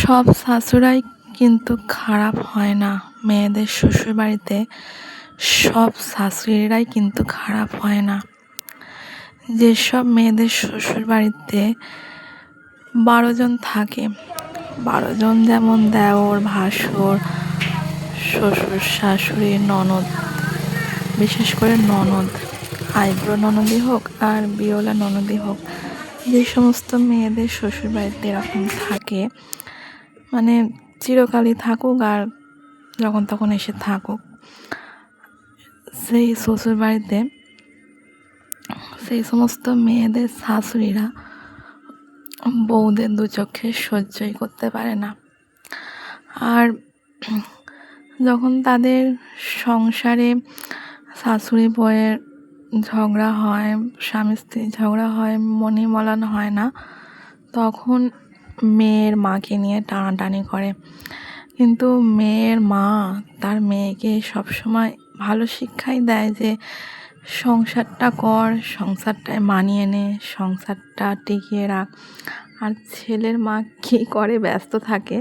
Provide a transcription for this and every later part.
সব শাশুড়াই কিন্তু খারাপ হয় না। মেয়েদের শ্বশুরবাড়িতে সব শাশুড়িরাই কিন্তু খারাপ হয় না। যেসব মেয়েদের শ্বশুরবাড়িতে 12 জন থাকে, 12 জন যেমন দেওর, ভাসুর, শ্বশুর, শাশুড়ি, ননদ, বিশেষ করে ননদ, আইবুড়ো ননদই হোক আর বিয়োলা ননদই হোক, যে সমস্ত মেয়েদের শ্বশুরবাড়িতে এরকম থাকে, মানে চিরকালই থাকুক আর যখন তখন এসে থাকুক, সেই শ্বশুরবাড়িতে সেই সমস্ত মেয়েদের শাশুড়িরা বউদের দু চোখে সহ্যই করতে পারে না। আর যখন তাদের সংসারে শাশুড়ি বউয়ের ঝগড়া হয়, স্বামী স্ত্রীর ঝগড়া হয়, মনিমলান হয় না, তখন মেয়ের মাকে নিয়ে টানাটানি করে। কিন্তু মেয়ের মা তার মেয়েকে সবসময় ভালো শিক্ষাই দেয় যে সংসারটা কর, সংসারটায় মানিয়ে নে, সংসারটা টিকিয়ে রাখ। আর ছেলের মা কী করে ব্যস্ত থাকে,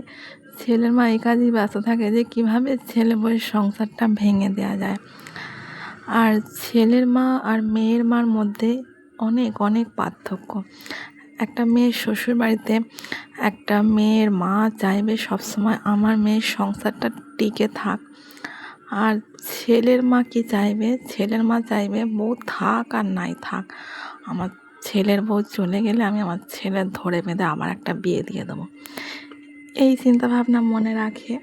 ছেলের মা এই কাজেই ব্যস্ত থাকে যে কীভাবে ছেলে বউয়ের সংসারটা ভেঙে দেওয়া যায়। আর ছেলের মা আর মেয়ের মার মধ্যে অনেক অনেক পার্থক্য। একটা মেয়ের শ্বশুরবাড়িতে একটা মেয়ের মা চাইবে সবসময় আমার মেয়ের সংসারটা টিকে থাক। আর ছেলের মা কি চাইবে, ছেলের মা চাইবে বউ থাক আর নাই থাক, আমার ছেলের বউ চলে গেলে আমি আমার ছেলের ধরে বেঁধে আবার একটা বিয়ে দিয়ে দেবো। এই চিন্তাভাবনা মনে রাখে।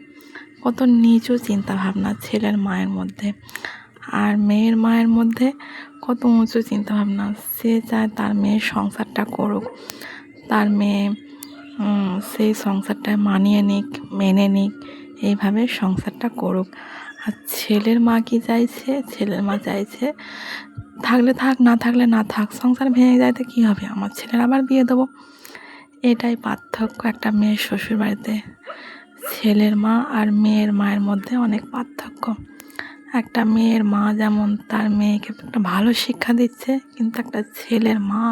কত নিচু চিন্তাভাবনা ছেলের মায়ের মধ্যে। আর মেয়ের মায়ের মধ্যে কত উঁচু চিন্তাভাবনা। সে চায় তার মেয়ের সংসারটা করুক, তার মেয়ে সেই সংসারটায় মানিয়ে নিক, মেনে নিক, এইভাবে সংসারটা করুক। আর ছেলের মা কি চাইছে, ছেলের মা চাইছে থাকলে থাক, না থাকলে না থাক, সংসার ভেঙে যায় তো কী হবে, আমার ছেলের আবার বিয়ে দেবো। এটাই পার্থক্য একটা মেয়ের শ্বশুরবাড়িতে। ছেলের মা আর মেয়ের মায়ের মধ্যে অনেক পার্থক্য। একটা মেয়ের মা যেমন তার মেয়েকে একটা ভালো শিক্ষা দিচ্ছে, কিন্তু একটা ছেলের মা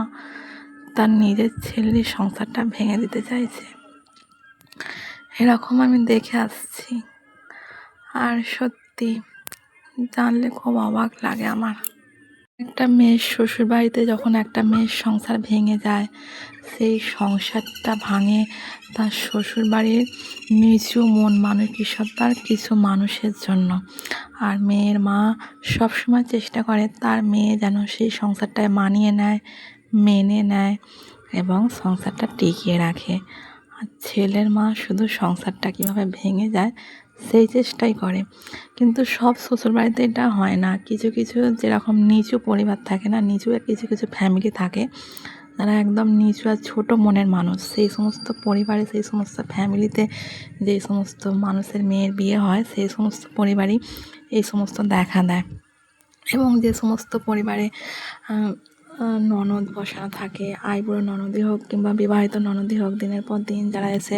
তার নিজের ছেলের সংসারটা ভেঙে দিতে চাইছে। এরকম আমি দেখে আসছি। আর সত্যি জানলে খুব অবাক লাগে আমার। একটা মেয়ের শ্বশুরবাড়িতে যখন একটা মেয়ের সংসার ভেঙে যায়, সেই সংসারটা ভাঙে তার শ্বশুরবাড়ির নিচু মন মানসিকতার কিছু মানুষের জন্য। আর মেয়ের মা সবসময় চেষ্টা করে তার মেয়ে যেন সেই সংসারটায় মানিয়ে নেয়, মেনে নেয় এবং সংসারটা টিকিয়ে রাখে। আর ছেলের মা শুধু সংসারটা কীভাবে ভেঙে যায় সেই চেষ্টাই করে। কিন্তু সব শ্বশুরবাড়িতে এটা হয় না। কিছু কিছু যেরকম নিচু পরিবার থাকে না, নিচু কিছু কিছু ফ্যামিলি থাকে, তারা একদম নিচু আর ছোটো মনের মানুষ, সেই সমস্ত পরিবারে, সেই সমস্ত ফ্যামিলিতে যে সমস্ত মানুষের মেয়ের বিয়ে হয়, সেই সমস্ত পরিবারই এই সমস্ত দেখা দেয়। এবং যে সমস্ত পরিবারে ননদ বসানো থাকে, আইবুড়ো ননদই হোক কিংবা বিবাহিত ননদই হোক, দিনের পর দিন যারা এসে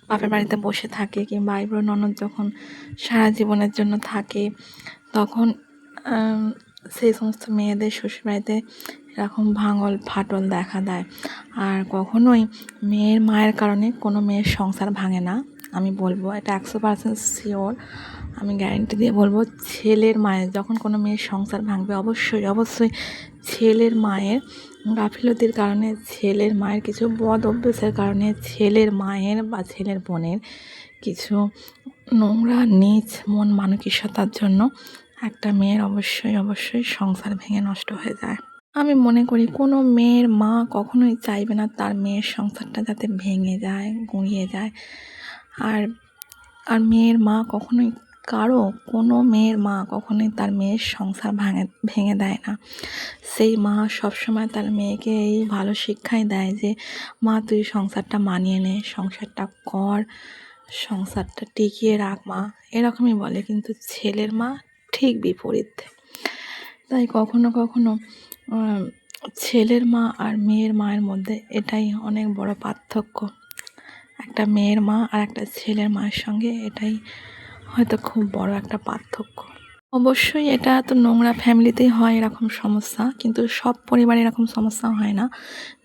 বাপের বাড়িতে বসে থাকে, কিংবা আইবুড়ো ননদ যখন সারা জীবনের জন্য থাকে, তখন সেই সমস্ত মেয়েদের শ্বশুরবাড়িতে এরকম ভাঙল ফাটল দেখা দেয়। আর কখনোই মেয়ের মায়ের কারণে কোনো মেয়ের সংসার ভাঙে না। আমি বলবো এটা 100% শিওর, আমি গ্যারেন্টি দিয়ে বলবো। ছেলের মায়ের যখন কোনো মেয়ের সংসার ভাঙবে, অবশ্যই অবশ্যই ছেলের মায়ের গাফিলতির কারণে, ছেলের মায়ের কিছু বদ অভ্যেসের কারণে, ছেলের মায়ের বা ছেলের বোনের কিছু নোংরা নীচ মন মানসিকতার জন্য একটা মেয়ের অবশ্যই অবশ্যই সংসার ভেঙে নষ্ট হয়ে যায়। আমি মনে করি কোনো মেয়ের মা কখনোই চাইবে না তার মেয়ের সংসারটা যাতে ভেঙে যায়, গুঁড়িয়ে যায়। আর মেয়ের মা কখনোই কোনো মেয়ের মা কখনোই তার মেয়ের সংসার ভেঙে দেয় না। সেই মা সবসময় তার মেয়েকে এই ভালো শিক্ষাই দেয় যে মা তুই সংসারটা মানিয়ে নে, সংসারটা কর, সংসারটা টিকিয়ে রাখ মা, এরকমই বলে। কিন্তু ছেলের মা ঠিক বিপরীত। তাই কখনো কখনো ছেলের মা আর মেয়ের মায়ের মধ্যে এটাই অনেক বড় পার্থক্য। একটা মেয়ের মা আর একটা ছেলের মায়ের সঙ্গে এটাই হয়তো খুব বড় একটা পার্থক্য। অবশ্যই এটা তো নোংরা ফ্যামিলিতেই হয় এরকম সমস্যা। কিন্তু সব পরিবারে এরকম সমস্যা হয় না।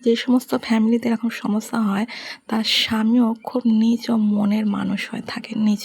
যে সমস্ত ফ্যামিলিতে এরকম সমস্যা হয়, তার স্বামীও খুব নিচ ও মনের মানুষ হয়ে থাকে, নিচ